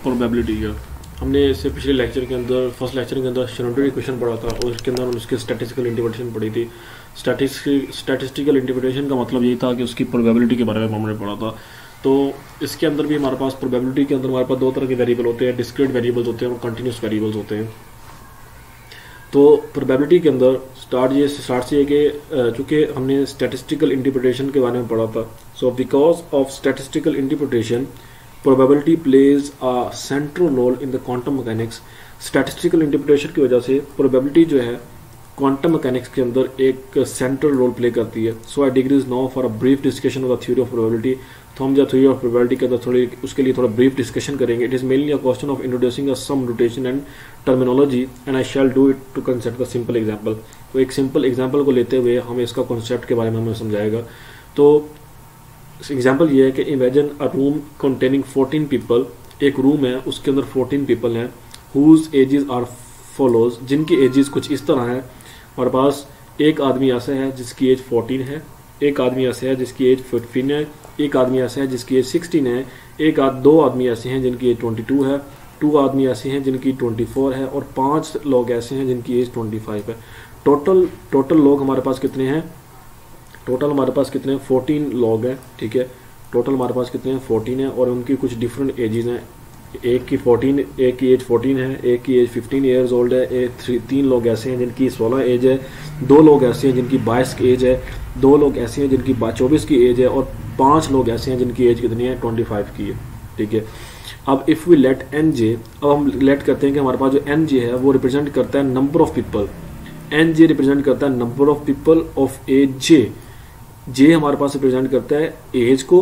Probability का। हमने इससे पिछले लेक्चर के अंदर फर्स्ट लेक्चर के अंदर शेनोडोरी क्वेश्चन पढ़ा था और उसके अंदर उसकी स्टैटिस्टिकल इंटरप्रिटेशन पढ़ी थी। स्टैटिस्टिकल इंटरप्रिटेशन का मतलब यही था कि उसकी प्रोबेबिलिटी के बारे में हमने पढ़ा था। तो इसके अंदर भी हमारे पास प्रोबेबिलिटी के अंदर हमारे पास दो तरह के वेरिएबल होते हैं, डिस्क्रीट वेरिएबल्स होते हैं और कंटिन्यूस वेरिएबल्स होते हैं। तो प्रोबेबिलिटी के अंदर स्टार्ट से कि चूँकि हमने स्टैटिस्टिकल इंटरप्रिटेशन के बारे में पढ़ा था, so because of statistical interpretation probability plays a central role in the quantum mechanics. Statistical interpretation की वजह से प्रोबेबिलिटी जो है क्वांटम मैकेनिक्स के अंदर एक सेंट्रल रोल प्ले करती है। So I digress now for a brief discussion of the theory of probability. तो हम जब थ्योरी ऑफ प्रोबेबिलिटी के अंदर थोड़ी उसके लिए थोड़ा ब्रीफ डिस्कशन करेंगे। It is mainly a question of introducing some notation and terminology and I shall do it to concept the simple example. तो एक सिंपल एग्जांपल को लेते हुए हमें इसका कॉन्सेप्ट के बारे में हमें समझाएगा। तो एग्जांपल ये है कि imagine a room containing 14 people. एक रूम है, उसके अंदर 14 पीपल हैं, हुज एजेस आर फॉलोज, जिनकी एजेस कुछ इस तरह है। हमारे पास एक आदमी ऐसा है जिसकी एज 14 है, एक आदमी ऐसा है जिसकी एज 15 है, एक आदमी ऐसा है जिसकी एज 16 है, दो आदमी ऐसे हैं जिनकी एज 22 है, 2 आदमी ऐसे हैं जिनकी 24 है और 5 लोग ऐसे हैं जिनकी एज 25 है। टोटल लोग हमारे पास कितने हैं? टोटल हमारे पास कितने हैं? 14 लोग हैं, ठीक है। टोटल हमारे पास कितने हैं? 14 है और उनकी कुछ डिफरेंट एजेस हैं। एक की एज 14 है, एक की एज 15 ईयर्स ओल्ड है, 3 लोग ऐसे हैं जिनकी 16 एज है, 2 लोग ऐसे हैं जिनकी 22 की एज है, 2 लोग ऐसे हैं जिनकी 24 की एज है और 5 लोग ऐसे हैं जिनकी एज कितनी है? 25 की है, ठीक है। अब if we let N J, अब हम लेट करते हैं कि हमारे पास जो एन जे है वो रिप्रेजेंट करता है number of people. N J represent करता है number of people of age J. J हमारे पास रिप्रेजेंट करता है एज को,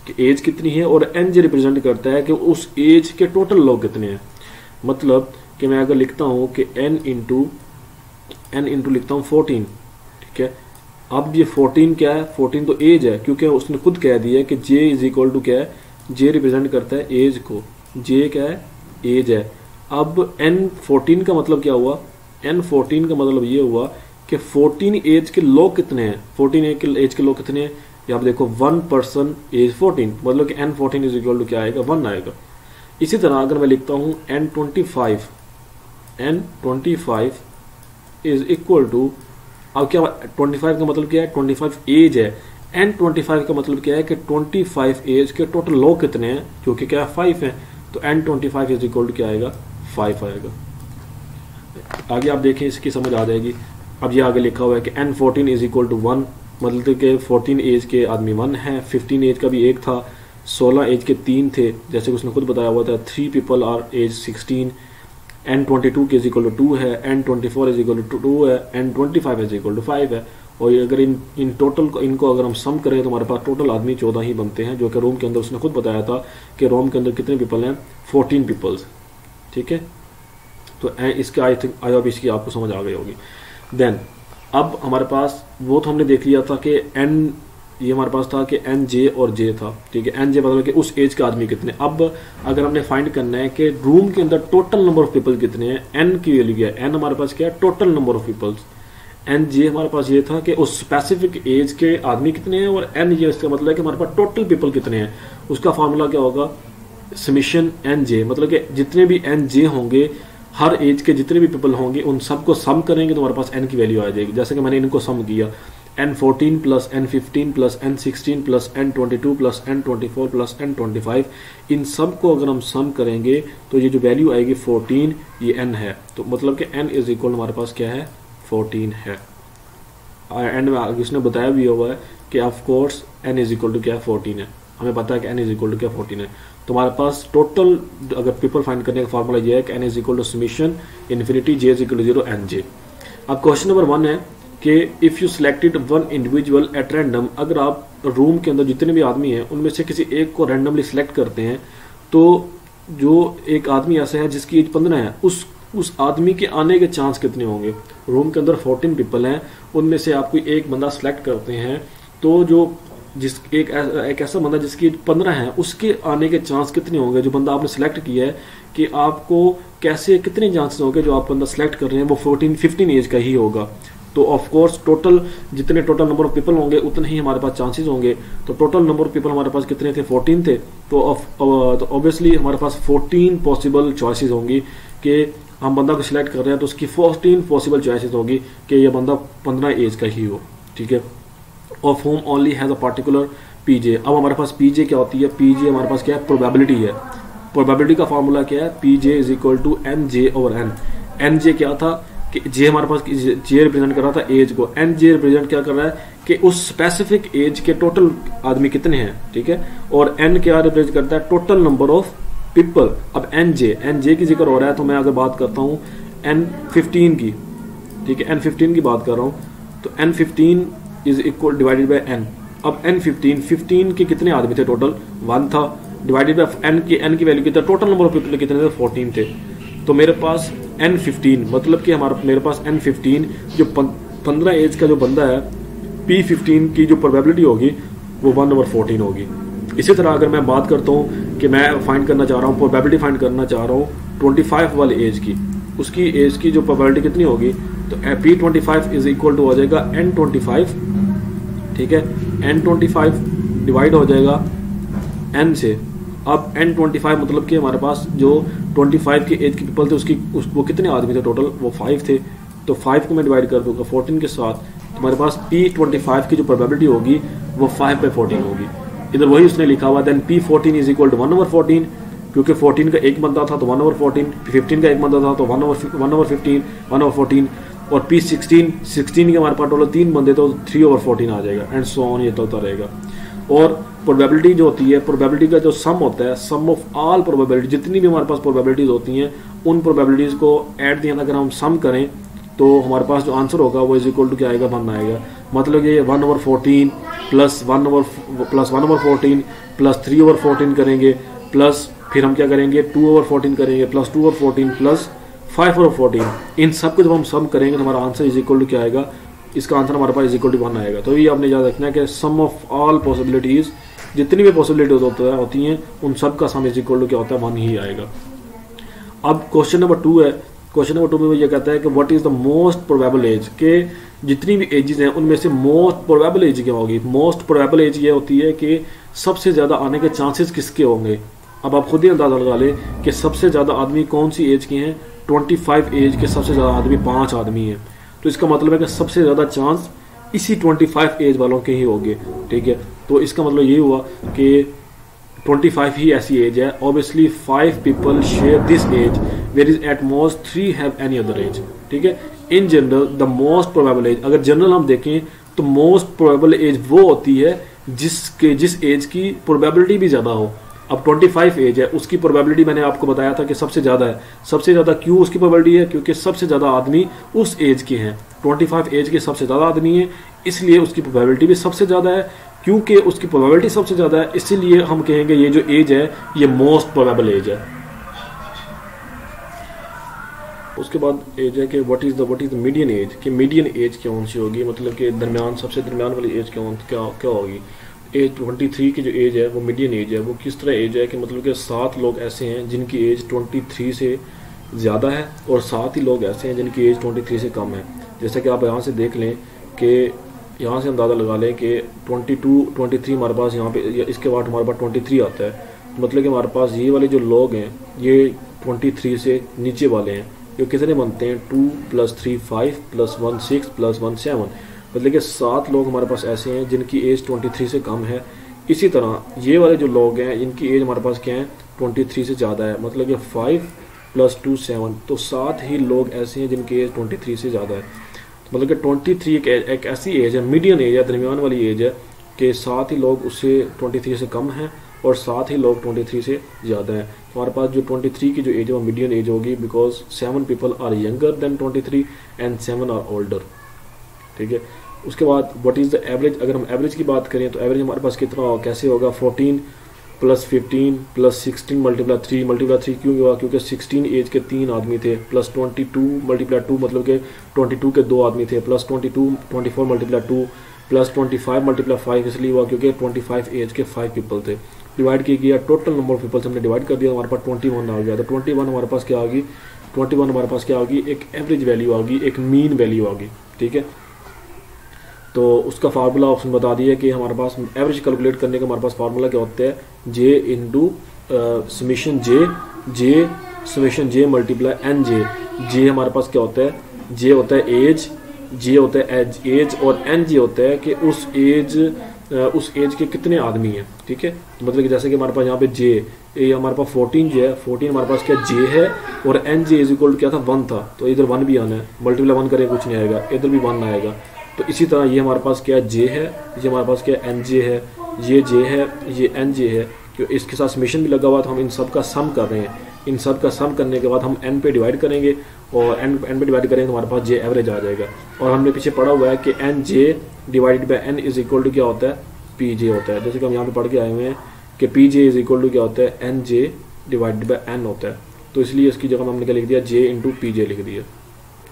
कि एज कितनी है, और एन जे रिप्रेजेंट करता है कि उस एज के टोटल लोग कितने हैं। मतलब कि मैं अगर लिखता हूं कि एन इंटू लिखता हूं 14, ठीक है। अब ये 14 क्या है? 14 तो एज है, क्योंकि उसने खुद कह दिया कि जे इज इक्वल टू क्या है? जे रिप्रेजेंट करता है एज को, जे क्या है? एज है। अब एन 14 का मतलब क्या हुआ? एन 14 का मतलब ये हुआ कि 14 एज के लोग कितने हैं? 14 एज के लोग कितने हैं? ये आप देखो, 1 पर्सन एज 14, मतलब कि एन 14 इज इक्वल टू क्या आएगा? 1 आएगा। इसी तरह अगर मैं लिखता हूं एन 25 इज इक्वल टू, अब क्या 25 का मतलब क्या है? 25 एज है। एन 25 का मतलब क्या है कि 25 एज के टोटल लोग कितने हैं, जो कि क्या है? 5 है। तो एन 25 इज इक्वल टू क्या आएगा? 5 आएगा। आगे आप देखें, इसकी समझ आ जाएगी। अब ये आगे लिखा हुआ है कि एन 14 इज इक्वल टू 1, मतलब कि 14 एज के आदमी 1 है, 15 एज का भी एक था, 16 एज के 3 थे, जैसे कि उसने खुद बताया हुआ था। 3 पीपल आर एज 16। एन 22 के इज इक्वल टू 2 है, एन 24 इज इक्वल टू 2 है, एन 25 इज इक्वल टू 5 है। और अगर इन टोटल इनको अगर हम सम करें तो हमारे पास टोटल आदमी 14 ही बनते हैं, जो कि रोम के अंदर उसने खुद बताया था कि रोम के अंदर कितने पीपल हैं? 14 पीपल्स, ठीक है। तो इसके आई होप इसकी आपको समझ आ गई होगी। देन अब हमारे पास वो तो हमने देख लिया था कि एन, ये हमारे पास था कि एन जे और जे था, ठीक है। एन जे मतलब कि उस एज के आदमी कितने। अब अगर हमने फाइंड करना है कि रूम के अंदर टोटल नंबर ऑफ पीपल कितने हैं, एन की वैल्यू क्या है? एन हमारे पास क्या है? Total number of peoples. N J हमारे पास ये था कि उस स्पेसिफिक एज के आदमी कितने हैं, और एन ये इसका मतलब है कि हमारे पास टोटल पीपल कितने हैं। उसका फॉर्मूला क्या होगा? समिशन एन जे, मतलब कि जितने भी एन जे होंगे, हर एज के जितने भी पीपल होंगे उन सबको सम करेंगे तो हमारे पास एन की वैल्यू आ जाएगी। जैसे कि मैंने इनको सम किया, N 14 plus N 15 plus N 16 plus N 22 plus N 24 plus N 25, इन सब को अगर हम सम करेंगे तो ये जो वैल्यू आएगी 14, ये एन है। तो मतलब कि एन इज इक्वल हमारे पास क्या है? 14 है। एंड में उसने बताया भी हुआ है कि of course N is equal to क्या है? 14 है। हमें पता है कि एन इज इक्वल टू क्या? 14 है। तो हमारे पास टोटल अगर पीपल फाइंड करने का फॉर्मूला ये है कि N is equal to summation infinity J is equal to 0 N J. अब क्वेश्चन नंबर 1 है कि if you selected 1 individual at random, अगर आप रूम के अंदर जितने भी आदमी हैं उनमें से किसी एक को रैंडमली सिलेक्ट करते हैं, तो जो एक आदमी ऐसा है जिसकी एज 15 है, उस आदमी के आने के चांस कितने होंगे? रूम के अंदर 14 पीपल हैं, उनमें से आप कोई एक बंदा सिलेक्ट करते हैं, तो जो एक ऐसा बंदा जिसकी 15 है उसके आने के चांस कितने होंगे? जो बंदा आपने सिलेक्ट किया है कि आपको कैसे कितने चांसेस होंगे जो आप बंदा सिलेक्ट कर रहे हैं वो 15 एज का ही होगा। तो ऑफ कोर्स टोटल जितने टोटल नंबर ऑफ पीपल होंगे उतने ही हमारे पास चांसेस होंगे। तो टोटल नंबर ऑफ पीपल हमारे पास कितने थे, 14 थे। तो ऑब्वियसली हमारे पास 14 पॉसिबल चॉइसेस होंगी कि हम बंदा को सिलेक्ट कर रहे हैं, तो उसकी 14 पॉसिबल चॉइसेस होगी कि ये बंदा 15 एज का ही हो, ठीक है। Of home only has a particular PJ. अब हमारे पास पीजे क्या होती है, पीजे हमारे पास क्या है, प्रोबेबिलिटी है। प्रोबेबिलिटी का फॉर्मूला क्या है, PJ is equal to N J over N. N J क्या था कि जे हमारे पास जे रिप्रेजेंट कर रहा था एज को, एन जे रिप्रेजेंट क्या कर रहा है कि उस स्पेसिफिक एज के टोटल आदमी कितने हैं, ठीक है। और एन क्या रिप्रेजेंट करता है, टोटल नंबर ऑफ पीपल। अब एन जे की जिक्र हो रहा है, तो मैं अगर बात करता हूँ N15 की, ठीक है, N15 की बात कर रहा हूँ, तो N15 is equal divided by N। अब N15 के कितने आदमी थे, टोटल 1 था, डिवाइडेड बाय N की वैल्यू कितना, टोटल नंबर ऑफ पीपल कितने थे, 14 थे। तो मेरे पास N15 मतलब कि मेरे पास N15 जो 15 एज का जो बंदा है, P15 की जो प्रोबेबिलिटी होगी वो 1/14 होगी। इसी तरह अगर मैं बात करता हूँ कि मैं फाइंड करना चाह रहा हूँ, प्रोबेबिलिटी फाइंड करना चाह रहा हूँ 25 वाले एज की, उसकी एज की जो प्रोबेबिलिटी कितनी होगी, तो P25 इज इक्वल टू हो जाएगा N25, ठीक है। N25 डिवाइड हो जाएगा N से। अब N25 मतलब कि हमारे पास जो 25 के एज के पीपल थे वो कितने आदमी थे टोटल, वो 5 थे। तो 5 को मैं डिवाइड कर दूंगा 14 के साथ, तो हमारे पास P25 की जो प्रोबेबिलिटी होगी वो 5/14 होगी। इधर वही उसने लिखा हुआ, then P14 is equal to 1/14, क्योंकि 14 का एक बंदा था तो 1/14, 15 का एक बंदा था तो 1/15, 1/14, और P16 के हमारे पास टोटल 3 बंदे तो 3/14 आ जाएगा, एंड सो ऑन, ये चलता रहेगा। और प्रोबेबिलिटी जो होती है, प्रोबेबिलिटी का जो सम होता है, सम ऑफ ऑल प्रोबेबिलिटी, जितनी भी हमारे पास प्रोबेबिलिटीज होती हैं उन प्रोबेबिलिटीज को एट द एंड अगर हम सम करें तो हमारे पास जो आंसर होगा वो इज इक्वल टू क्या आएगा, 1 आएगा। मतलब ये 1/14 प्लस 1/14 प्लस 3/14 करेंगे, प्लस फिर हम क्या करेंगे 2/14 करेंगे, प्लस 2/14 प्लस 5/14। इन सब को जब हम सम करेंगे तो हमारा आंसर इज इक्वल टू क्या आएगा, इसका आंसर हमारे पास इज इक्वल टू 1 आएगा। तो ये आपने याद रखना है कि सम ऑफ ऑल पॉसिबिलिटीज, जितनी भी पॉसिबिलिटीज होती हैं उन सब का सम इज इक्वल टू क्या होता है, 1 ही आएगा। अब क्वेश्चन नंबर 2 है। क्वेश्चन नंबर 2 में ये कहता है कि what is the most probable age, के जितनी भी एजेस हैं उनमें से मोस्ट प्रोबेबल एज क्या होगी। मोस्ट प्रोबेबल एज ये होती है कि सबसे ज्यादा आने के चांसेस किसके होंगे। अब आप खुद ही अंदाजा लगा ले कि सबसे ज्यादा आदमी कौन सी एज के हैं, 25 एज के सबसे ज्यादा आदमी 5 आदमी हैं। तो इसका मतलब है कि सबसे ज्यादा चांस इसी 25 एज वालों के ही होंगे, ठीक है। तो इसका मतलब ये हुआ कि 25 ही ऐसी एज है। Obviously 5 people share this age, where is at most 3 have any other age, ठीक है। In general the most probable age, अगर जनरल हम देखें तो मोस्ट प्रोबेबल एज वो होती है जिस एज की प्रोबेबिलिटी भी ज्यादा हो। अब 25 एज है, उसकी प्रोबेबिलिटी मैंने आपको बताया था कि सबसे ज्यादा है। सबसे ज्यादा क्यों उसकी प्रोबेबिलिटी है, क्योंकि सबसे ज्यादा आदमी उस एज के हैं। 25 एज के सबसे ज्यादा आदमी है, इसलिए उसकी प्रोबेबिलिटी भी सबसे ज्यादा है। क्योंकि उसकी प्रोबेबिलिटी सबसे ज्यादा है, इसीलिए हम कहेंगे ये जो एज है ये मोस्ट प्रोबेबल एज है। उसके बाद एज है कि what is the median age, कि मीडियन एज कौन सी होगी, मतलब कि दरमियान, सबसे दरमियान वाली एज क्या होगी। एज 23 की जो एज है वो मीडियन एज है। वो किस तरह एज है कि मतलब कि 7 लोग ऐसे हैं जिनकी एज 23 से ज़्यादा है, और 7 ही लोग ऐसे हैं जिनकी एज 23 से कम है। जैसा कि आप यहाँ से देख लें कि यहाँ से अंदाज़ा लगा लें कि 23 हमारे पास यहाँ पे, इसके बाद हमारे पास 23 आता है। मतलब कि हमारे पास ये वाले जो लोग हैं ये 23 से नीचे वाले हैं। ये कितने बनते हैं, 2 + 3 5 + 1 6 + 1 7। मतलब कि 7 लोग हमारे पास ऐसे हैं जिनकी एज 23 से कम है। इसी तरह ये वाले जो लोग हैं इनकी एज हमारे पास क्या है, 23 से ज़्यादा है। मतलब कि 5 + 2 7, तो 7 ही लोग ऐसे हैं जिनकी एज 23 से ज़्यादा है। मतलब कि 23 एक ऐसी एज है, मीडियन एज है, दरमियान वाली एज है कि 7 ही लोग उससे 23 से कम हैं और 7 ही लोग 23 से ज़्यादा हैं। तो हमारे पास जो 23 की जो एज है वो मीडियन एज होगी, because 7 people are younger than 23 and 7 are older, ठीक है। उसके बाद व्हाट इज़ द एवरेज, अगर हम एवरेज की बात करें तो एवरेज हमारे पास कितना होगा, कैसे होगा, 14 + 15 + 16 × 3 क्यों हुआ, क्योंकि 16 एज के 3 आदमी थे, प्लस 22 × 2 मतलब कि 22 के 2 आदमी थे, प्लस 24 × 2 प्लस 25 × 5 इसलिए हुआ क्योंकि 25 एज के 5 पीपल थे। डिवाइड किया गया, टोटल नंबर ऑफ पीपल हमने डिवाइड कर दिया, हमारे पास 21 आ गया। तो 21 हमारे पास क्या आ गई, 21 हमारे पास क्या आ गई, एक एवरेज वैल्यू आ गई, एक मीन वैल्यू आ गई, ठीक है। तो उसका फार्मूला ऑप्शन बता दिया कि हमारे पास एवरेज कैलकुलेट करने का हमारे पास फार्मूला क्या होता है, जे इंटू समीशन जे समीशन जे मल्टीप्लाई एन जे हमारे पास क्या होता है, जे होता है एज, जे होता है एज और एन जे होता है कि उस एज के कितने आदमी हैं। ठीक है, मतलब कि जैसे कि हमारे पास यहाँ पे जे ये हमारे पास 14 जो है, 14 हमारे पास क्या जे है और एन जे इज इक्वल क्या था 1 था, तो इधर 1 भी आना है, मल्टीप्लाई 1 करें कुछ नहीं आएगा, इधर भी 1 आएगा। तो इसी तरह ये हमारे पास क्या जे है, ये हमारे पास क्या एन जे है, ये जे है, ये एन जे है, क्यों इसके साथ समेशन भी लगा हुआ, तो हम इन सब का सम कर रहे हैं। इन सब का सम करने के बाद हम एन पे डिवाइड करेंगे और एन पे डिवाइड करेंगे तो हमारे पास जे एवरेज आ जाएगा। और हमने पीछे पढ़ा हुआ है कि N J divided by N is equal to क्या होता है, पी जे होता है। जैसे कि हम यहाँ पे पढ़ के आए हुए हैं कि P J is equal to क्या होता है, N J divided by N होता है। तो इसलिए इसकी जगह हमने क्या लिख दिया, जे इंटू पी जे लिख दिया।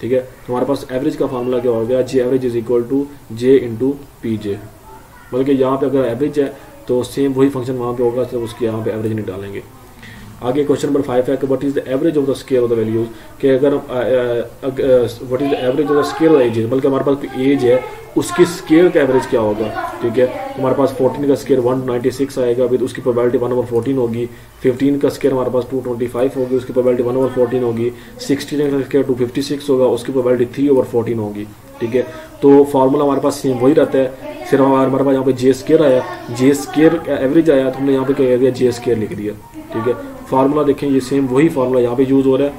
ठीक है, तो हमारे पास एवरेज का फार्मूला क्या हो गया, J average is equal to J into P J. मतलब कि यहाँ पे अगर एवरेज है तो सेम वही फंक्शन वहाँ पे होगा, सिर्फ उसकी यहाँ पे एवरेज नहीं डालेंगे। आगे क्वेश्चन नंबर 5 है कि what is the average of the square of the values, कि अगर what is the average of the square of the ages, बल्कि हमारे पास एज है उसकी स्केयर का एवरेज क्या होगा। ठीक है, हमारे पास 14 का स्केयर 196 आएगा, फिर उसकी प्रोबेबिलिटी 1/14 होगी। 15 का स्केयर हमारे पास 225 होगी, उसकी प्रोबेबिलिटी 1/14 होगी। 16 का स्केयर 256 होगा, उसकी प्रोबेबिलिटी 3/14 होगी। ठीक है, तो फार्मूला हमारे पास सेम वही रहता है, सिर्फ हमारे पास यहाँ पे जे स्केयर आया, जे स्केयर का एवरेज आया तो हमने यहाँ पे क्या दिया, जे स्केयर लिख दिया। ठीक है, फार्मूला देखें ये सेम वही फार्मूला यहाँ पे यूज हो रहा है,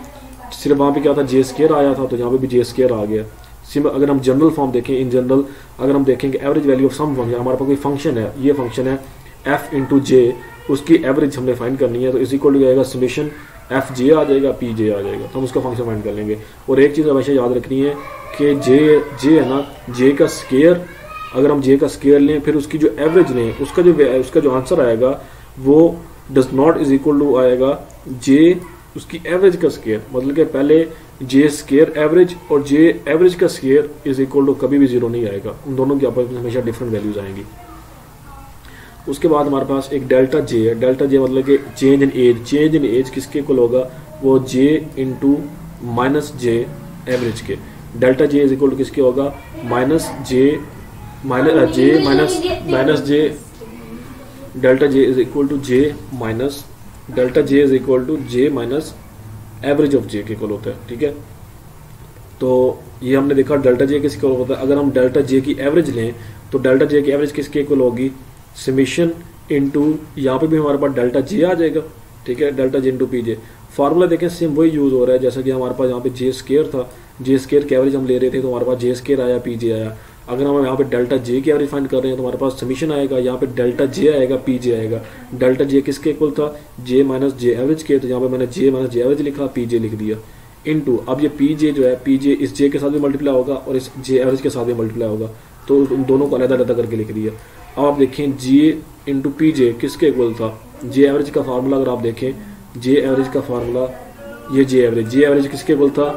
सिर्फ वहाँ पे क्या था, जे स्केयर आया था, तो यहाँ पे भी जे स्केयर आ गया। सिर्फ अगर हम जनरल फॉर्म देखें, इन जनरल अगर हम देखेंगे average value of some function, हमारे पास कोई फंक्शन है, ये फंक्शन है एफ इंटू जे, उसकी एवरेज हमने फाइंड करनी है, तो इज इक्वल टू जाएगा समेशन एफ जे आ जाएगा, पी जे आ जाएगा, तो हम उसका फंक्शन फाइंड कर लेंगे। और एक चीज़ हमेशा याद रखनी है कि जे है ना, जे का स्केयर, अगर हम जे का स्केयर लें फिर उसकी जो एवरेज लें, उसका जो आंसर आएगा वो does not is equal to आएगा जे उसकी एवरेज का स्केयर। मतलब कि पहले जे स्केयर एवरेज और जे एवरेज का स्केयर इज इक्वल टू कभी भी जीरो नहीं आएगा, उन दोनों की आपस में हमेशा डिफरेंट वैल्यूज आएंगी। उसके बाद हमारे पास एक डेल्टा जे है, डेल्टा जे मतलब कि change in age, change in age किसके इक्वल होगा, वो J into minus J average के। Delta J is equal to किसके होगा, minus J minus J, delta J is equal to J minus, delta J is equal to J minus average of J के equal होता है। ठीक है, तो ये हमने देखा डेल्टा जे किसके इक्वल होता है। अगर हम डेल्टा जे की एवरेज लें तो डेल्टा जे की एवरेज किसके इक्वल होगी, समेशन इंटू यहाँ पे भी हमारे पास डेल्टा जे आ जाएगा। ठीक है, डेल्टा जे इंटू पी जे। फार्मूला देखें सेम वही यूज हो रहा है, जैसा कि हमारे पास यहाँ पे जे स्केयर था, जे स्केयर की एवरेज हम ले रहे थे तो हमारे पास जे स्केयर आया, पी जे आया। अगर हम यहाँ पे डेल्टा जे की एवरेज फाइंड कर रहे हैं तो हमारे पास समीशन आएगा, यहाँ पे डेल्टा जे आएगा, पी जे आएगा। डेल्टा जे किसके इक्वल था, जे माइनस जे एवरेज के, तो यहाँ पे मैंने जे माइनस जे एवरेज लिखा, पी जे लिख दिया, इनटू अब ये पी जे जो है, पी जे इस जे के साथ भी मल्टीप्लाई होगा और इस जे एवरेज के साथ भी मल्टीप्लाई होगा, तो उन दोनों को अलग अलग करके लिख दिया। अब आप देखें जे इंटू पी जे किसके इक्वल था, जे एवरेज का फार्मूला अगर आप देखें, जे एवरेज का फार्मूला ये जे एवरेज किसके इक्वल था,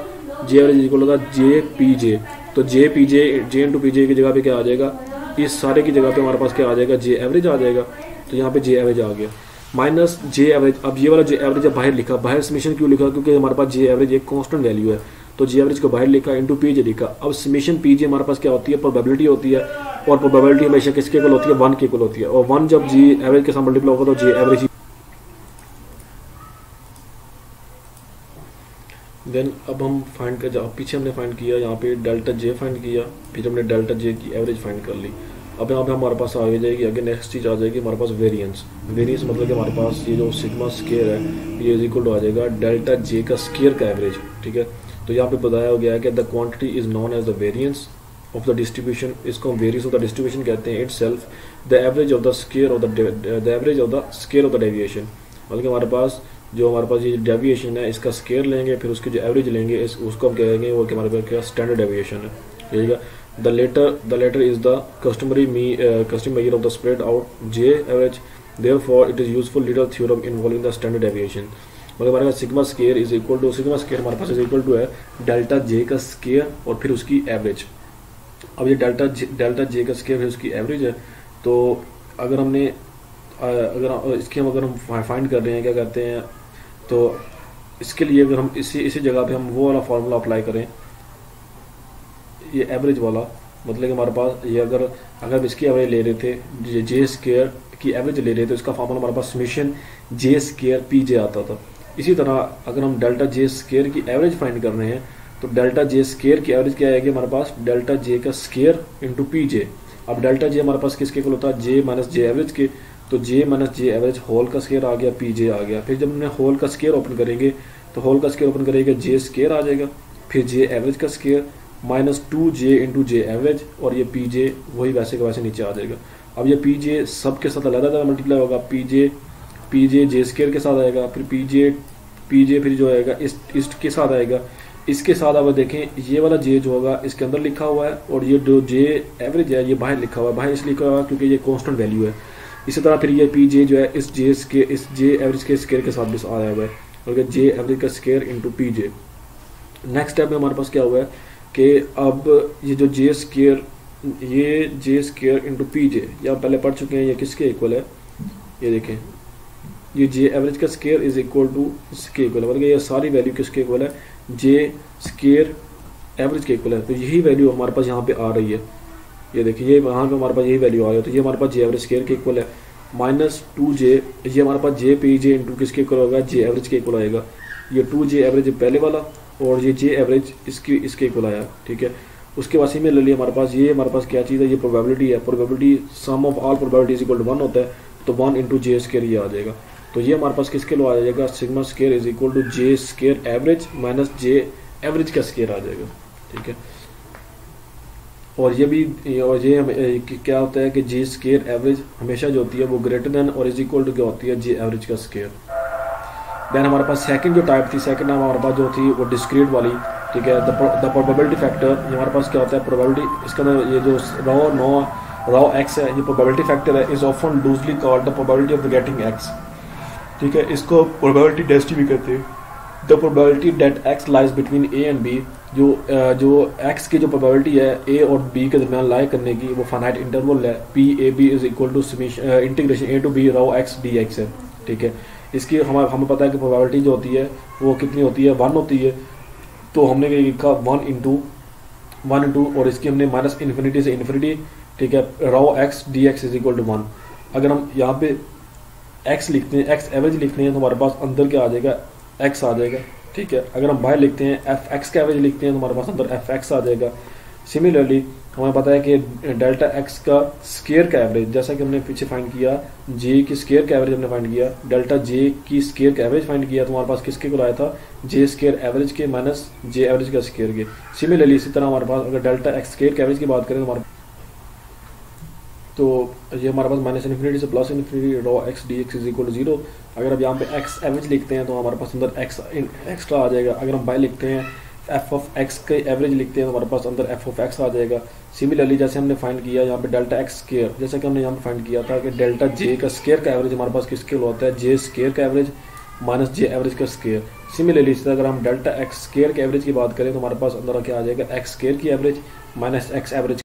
जे एवरेज इक्वल होगा जे पी जे। तो जे पी जे, जे इंटू पी जे की जगह पे क्या आ जाएगा, इस सारे की जगह पे हमारे पास क्या आ जाएगा, जे एवरेज आ जाएगा। तो यहाँ पे जे एवरेज आ गया माइनस जे एवरेज। अब ये वाला जे एवरेज बाहर लिखा, बाहर समेशन क्यों लिखा, क्योंकि हमारे पास जे एवरेज एक कांस्टेंट वैल्यू है, तो जे एवरेज को बाहर लिखा, इंटू पी जे लिखा। अब समेशन पी जे हमारे पास क्या होती है, प्रोबेबिलिटी होती है, और प्रोबेबिलिटी हमेशा किसके इक्वल होती है, 1 के इक्वल होती है, और 1 जब जे एवरेज के साथ मल्टीप्लाई होगा तो जे एवरेज। देन अब हम फाइंड कर, पीछे हमने फाइंड किया, यहाँ पे डेल्टा जे फाइंड किया, फिर हमने डेल्टा जे की एवरेज फाइंड कर ली। अब यहाँ पे हमारे पास आगे जाएगी, आगे नेक्स्ट चीज़ आ जाएगी हमारे पास वेरिएंस। वेरिएंस मतलब कि हमारे पास ये जो सिग्मा स्केयर है ये इज इक्वल टू आ जाएगा डेल्टा जे का स्केयर का एवरेज। ठीक है, तो यहाँ पे बताया गया है कि the quantity is known as the variance of the distribution, इसको हम वेरिएंस ऑफ द डिस्ट्रीब्यूशन कहते हैं, itself the average of the square of the average of the square of the deviation. मतलब कि हमारे पास ये डेविएशन है इसका स्केयर लेंगे, फिर उसकी जो एवरेज लेंगे उसको हम कहेंगे वो कि हमारे पास क्या स्टैंडर्ड डेविएशन है। ठीक है, the latter is the customary measure of the spread out J average, therefore it is useful little theorem involving the standard deviation. मतलब हमारे पास sigma square is equal to, sigma square हमारे पास is equal to है delta J का square और फिर उसकी एवरेज। अब ये डेल्टा जे का स्केयर है उसकी एवरेज है, तो अगर हमने इसके अगर हम फाइंड कर रहे हैं, क्या करते हैं, तो इसके लिए अगर हम इसी जगह पे हम वो वाला फार्मूला अप्लाई करें, ये एवरेज वाला, मतलब कि हमारे पास ये अगर हम इसकी एवरेज ले रहे थे, जे स्क्वायर की एवरेज ले रहे थे, इसका फॉर्मूला हमारे पास summation J square P J आता था। इसी तरह अगर हम डेल्टा जे स्क्वायर की एवरेज फाइंड कर रहे हैं तो डेल्टा जे स्क्वायर की एवरेज क्या आएगी हमारे पास, डेल्टा जे का स्क्वायर इंटू पी जे। अब डेल्टा जे हमारे पास किसके इक्वल होता है, जे माइनस जे एवरेज के, तो जे माइनस जे एवरेज होल का स्क्वायर आ गया, पी जे आ गया। फिर जब हमने होल का स्क्वायर ओपन करेंगे तो होल का स्क्वायर ओपन करेंगे जे स्क्वायर आ जाएगा, फिर जे एवरेज का स्क्वायर माइनस 2j इंटू जे एवरेज, और ये पी जे वही वैसे का वैसे नीचे आ जाएगा। अब ये पी जे सब के साथ अलग अलग मल्टीप्लाई होगा, पी जे जे स्क्वायर के साथ आएगा, फिर पी जे फिर जो आएगा इस के साथ आएगा, इसके साथ अब देखें ये वाला जे जो होगा इसके अंदर लिखा हुआ है, और ये जो जे एवरेज है ये बाहर लिखा हुआ है, बाहर इसलिए लिखा हुआ है क्योंकि ये कांस्टेंट वैल्यू है। इसी तरह फिर ये पी जे जो है इस जे एवरेज के स्क्वायर के साथ भी आया हुआ है, और जे एवरेज का स्क्वायर इंटू पी जे। नेक्स्ट स्टेप में हमारे पास क्या हुआ है कि अब ये जो जे स्क्वायर इंटू पी जे, ये आप पहले पढ़ चुके हैं, ये किसके इक्वल है, ये देखें ये जे एवरेज का स्क्वायर इज इक्वल टू इसके इक्वल है, मतलब ये सारी वैल्यू किसके इक्वल है, जे स्क्वायर एवरेज के इक्वल है। तो यही वैल्यू हमारे पास यहाँ पे आ रही है, ये देखिए ये यहाँ पे हमारे पास यही वैल्यू आ रही है। तो ये हमारे पास जे एवरेज स्क्वायर के इक्वल है, माइनस 2j, ये हमारे पास जे पी जे इंटू किसके इक्वल होगा, जे एवरेज के इक्वल आएगा। ये 2j एवरेज पहले वाला और ये जे एवरेज इसके इक्वल आया, ठीक है। उसके बाद सिमिलरली ले लिया हमारे पास ये क्या चीज़ है, ये प्रोबेबिलिटी है, probability sum of all probability is equal to 1 होता है, तो 1 इंटू जे स्क्वायर ये आ जाएगा। तो ये हमारे पास किसके लो आ जाएगा, sigma square is equal to J square average minus J average का स्क्वायर आ जाएगा, ठीक है। और ये क्या होता है कि जे स्क्वायर एवरेज हमेशा जो होती है वो ग्रेटर देन और इज इक्वल टू क्या होती है, जे एवरेज का स्क्वायर। देन हमारे पास सेकंड जो टाइप थी, सेकंड हमारे पास जो थी वो डिस्क्रीट वाली, ठीक है। द प्रोबेबिलिटी फैक्टर, ये हमारे पास क्या होता है, प्रोबेबिलिटी, इसके अंदर ये जो रॉ एक्स है, ये प्रोबेबिलिटी फैक्टर है, is often loosely called the probability of getting x, ठीक है। इसको प्रोबेबिलिटी डेंसिटी भी कहते हैं। The probability that x lies between a and b, जो एक्स की जो प्रोबेबिलिटी है ए और बी के दरमियान लाई करने की, वो फाइनाइट इंटरवल है, P A B is equal to integration A to B rho X D X है, ठीक है। इसकी हमें पता है कि प्रोबेबिलिटी जो होती है वो कितनी होती है, 1 होती है। तो हमने लिखा 1 इंटू और इसकी हमने माइनस इन्फिनिटी से इन्फिनिटी, ठीक है, rho X D X is equal to 1। अगर हम यहाँ पे एक्स लिखते हैं, एक्स एवरेज लिखते हैं, तो हमारे पास अंदर क्या आ जाएगा, एक्स आ जाएगा, ठीक है। अगर हम बाहर लिखते हैं एफ एक्स का एवरेज लिखते हैं तो हमारे पास अंदर एफ एक्स आ जाएगा। सिमिलरली हमें पता है कि डेल्टा एक्स का स्क्वायर का एवरेज, जैसा कि हमने पीछे फाइंड किया, जे की स्क्वायर का एवरेज हमने फाइंड किया, डेल्टा जे की स्क्वायर का एवरेज फाइंड किया, तो हमारे पास किसके को आया था, जे स्क्वायर एवरेज के माइनस जे एवरेज का स्क्वायर के। सिमिलरली इसी तरह हमारे पास अगर डेल्टा एक्स स्क्वायर के एवरेज की बात करें तो ये हमारे पास माइनस इन्फिनिटी से plus infinity rho X D X is equal to 0। अगर अब यहाँ पे एक्स एवरेज लिखते हैं तो हमारे पास अंदर एक्स एक्स्ट्रा आ जाएगा। अगर हम बाय लिखते हैं एफ ऑफ एक्स के एवरेज लिखते हैं तो हमारे पास अंदर एफ ऑफ एक्स आ जाएगा। सिमिलरली जैसे हमने फाइंड किया यहाँ पे डेल्टा एक्स स्क्वायर, जैसे कि हमने यहाँ पे फाइंड किया था कि डेल्टा जे का स्क्वायर का एवरेज हमारे पास किसके होता है, जे स्क्वायर का एवरेज माइनस जे एवरेज का स्क्वायर। सिमिलरली इस तरह अगर हम डेल्टा एक्स स्क्वायर के एवरेज की बात करें तो हमारे पास अंदर क्या आ जाएगा, एक्स स्क्वायर की एवरेज माइनस एक्स एवरेज